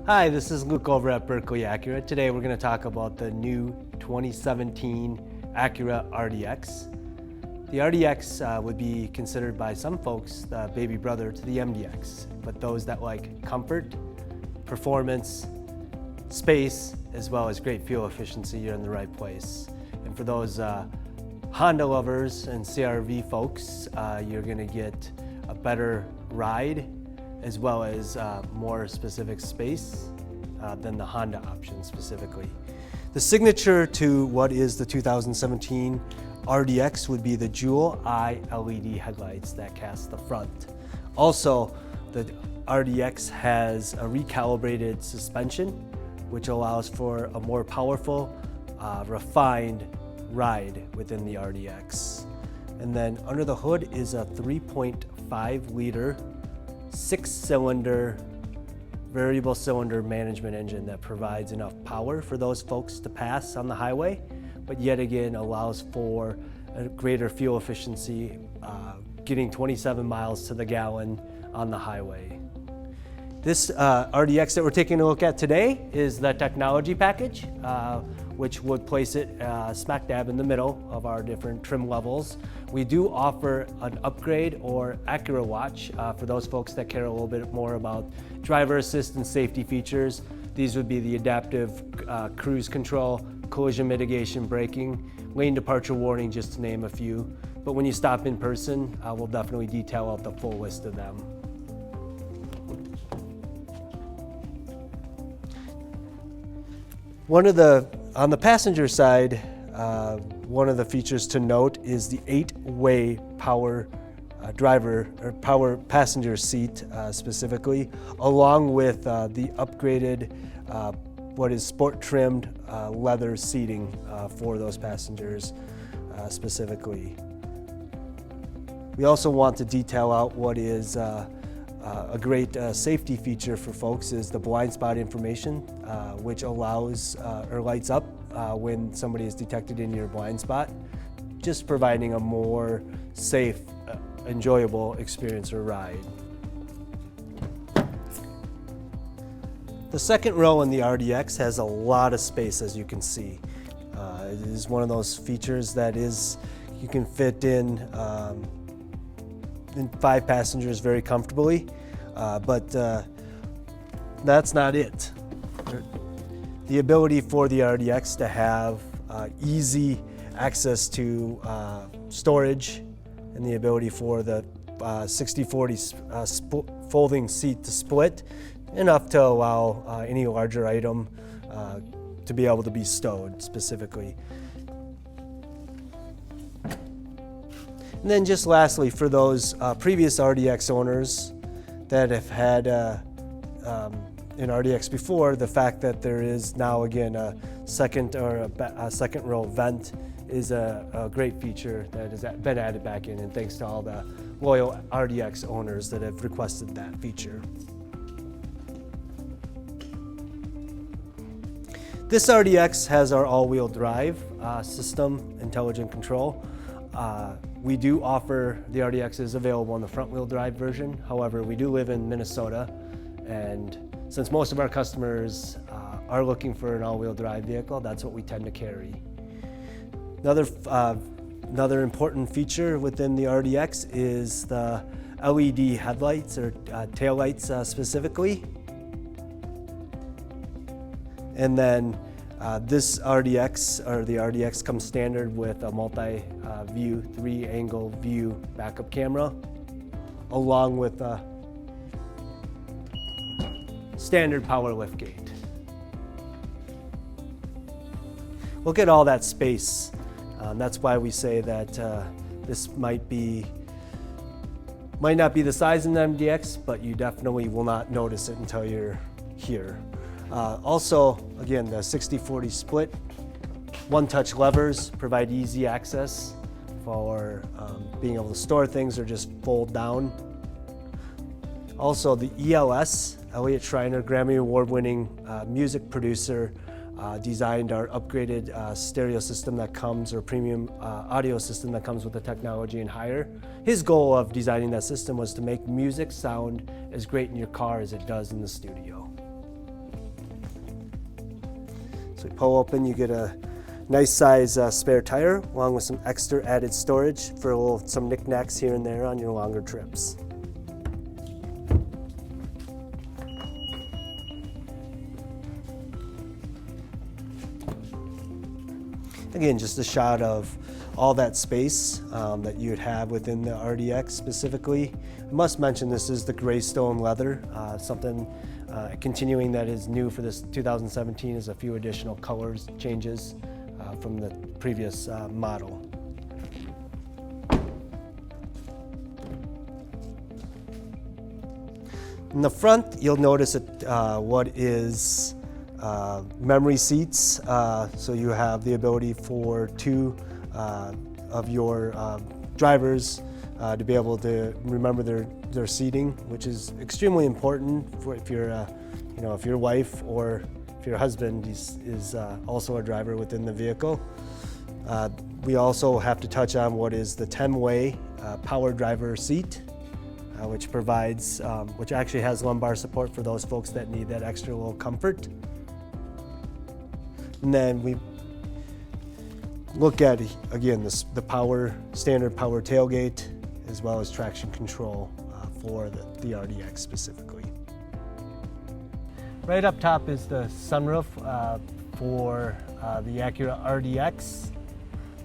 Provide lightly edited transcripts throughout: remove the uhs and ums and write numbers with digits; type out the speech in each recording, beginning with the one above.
Hi, this is Luke over at Buerkle Acura. Today we're going to talk about the new 2017 Acura RDX. The RDX would be considered by some folks the baby brother to the MDX, but those that like comfort, performance, space, as well as great fuel efficiency, you're in the right place. And for those Honda lovers and CR-V folks, you're going to get a better ride as well as more specific space than the Honda option specifically. The signature to what is the 2017 RDX would be the dual eye LED headlights that cast the front. Also, the RDX has a recalibrated suspension, which allows for a more powerful, refined ride within the RDX. And then under the hood is a 3.5 liter, 6-cylinder, variable cylinder management engine that provides enough power for those folks to pass on the highway, but yet again allows for a greater fuel efficiency, getting 27 miles to the gallon on the highway. This RDX that we're taking a look at today is the technology package, which would place it smack dab in the middle of our different trim levels. We do offer an upgrade or Acura Watch for those folks that care a little bit more about driver assist and safety features. These would be the adaptive cruise control, collision mitigation braking, lane departure warning, just to name a few. But when you stop in person, we'll definitely detail out the full list of them. On the passenger side, one of the features to note is the 8-way power driver or power passenger seat specifically, along with the upgraded what is sport trimmed leather seating for those passengers specifically. We also want to detail out what is a great safety feature for folks is the blind spot information, which allows or lights up when somebody is detected in your blind spot, just providing a more safe, enjoyable experience or ride. The second row in the RDX has a lot of space, as you can see. It is one of those features that you can fit in 5 passengers very comfortably, but that's not it. The ability for the RDX to have easy access to storage and the ability for the 60/40 folding seat to split, enough to allow any larger item to be able to be stowed specifically. And then just lastly, for those previous RDX owners that have had an RDX before, the fact that there is now again a second row vent is a great feature that has been added back in, and thanks to all the loyal RDX owners that have requested that feature. This RDX has our all-wheel drive system, intelligent control. We do offer the RDX is available in the front-wheel drive version. However, we do live in Minnesota, and since most of our customers are looking for an all-wheel drive vehicle, that's what we tend to carry. Another important feature within the RDX is the LED headlights or taillights specifically. And then this RDX, or the RDX, comes standard with a multi-view, 3-angle view backup camera, along with a standard power liftgate. Look at all that space. That's why we say that this might not be the size of an MDX, but you definitely will not notice it until you're here. Also, again, the 60/40 split, one-touch levers provide easy access for being able to store things or just fold down. Also, the ELS, Elliott Schreiner, Grammy Award-winning music producer, designed our upgraded stereo system that comes, or premium audio system that comes with the technology and higher. His goal of designing that system was to make music sound as great in your car as it does in the studio. So you pull open, you get a nice size spare tire along with some extra added storage for some knickknacks here and there on your longer trips. Again, just a shot of all that space that you'd have within the RDX specifically. I must mention this is the gray stone leather, something continuing that is new for this 2017 is a few additional colors changes from the previous model. In the front, you'll notice what is memory seats, so you have the ability for two of your drivers to be able to remember their seating, which is extremely important for if you're, if your wife or if your husband is also a driver within the vehicle. We also have to touch on what is the 10-way power driver seat, which provides, which actually has lumbar support for those folks that need that extra little comfort. And then we look at, again, the standard power tailgate, as well as traction control for the RDX specifically. Right up top is the sunroof for the Acura RDX.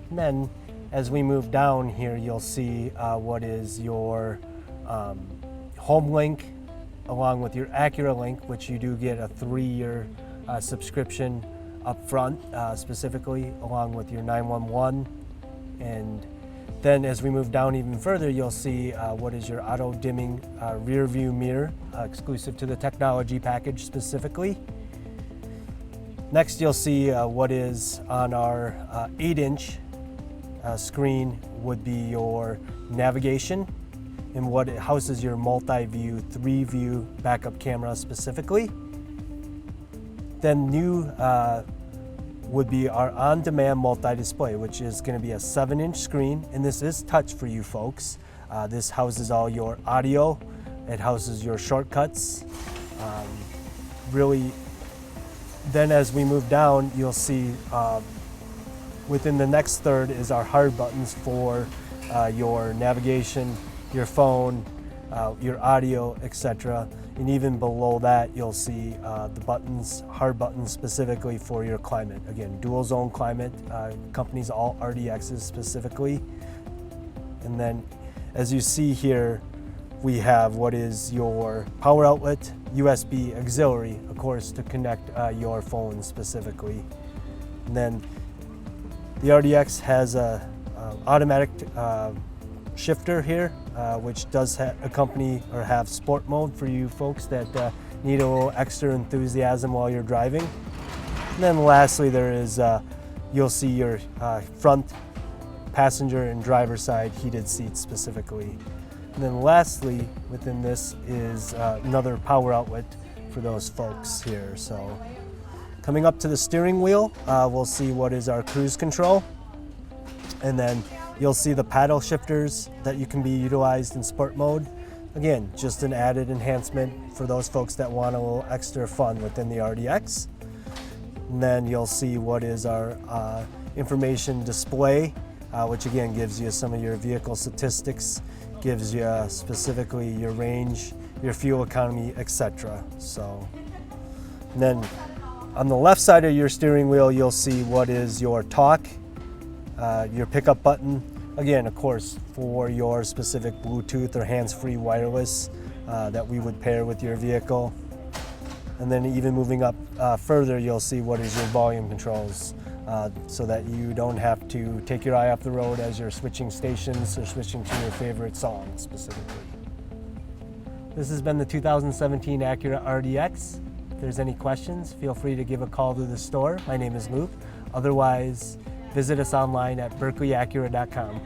And then as we move down here, you'll see what is your home link along with your Acura link, which you do get a 3-year subscription up front, specifically along with your 911. And then as we move down even further, you'll see what is your auto dimming rear view mirror, exclusive to the technology package specifically. Next, you'll see what is on our 8-inch screen would be your navigation and what it houses your multi-view 3-view backup camera specifically. Then new would be our on-demand multi-display, which is going to be a 7-inch screen, and this is touch for you folks. This houses all your audio, it houses your shortcuts. Really, then as we move down, you'll see within the next third is our hard buttons for your navigation, your phone, your audio, etc. And even below that, you'll see the buttons, hard buttons specifically for your climate. Again, dual zone climate, companies all RDXs specifically. And then as you see here, we have what is your power outlet, USB auxiliary, of course, to connect your phone specifically. And then the RDX has a automatic shifter here, which does accompany or have sport mode for you folks that need a little extra enthusiasm while you're driving. And then lastly, there is, you'll see your front passenger and driver side heated seats specifically. And then lastly, within this is another power outlet for those folks here. So coming up to the steering wheel, we'll see what is our cruise control. And then you'll see the paddle shifters that you can be utilized in sport mode. Again, just an added enhancement for those folks that want a little extra fun within the RDX. And then you'll see what is our information display, which again gives you some of your vehicle statistics, gives you specifically your range, your fuel economy, etc. So, and then on the left side of your steering wheel, you'll see what is your talk, your pickup button, again, of course, for your specific Bluetooth or hands-free wireless that we would pair with your vehicle. And then even moving up further, you'll see what is your volume controls, so that you don't have to take your eye off the road as you're switching stations or switching to your favorite song specifically. This has been the 2017 Acura RDX. If there's any questions, feel free to give a call to the store. My name is Luke. Otherwise, visit us online at BuerkleAcura.com.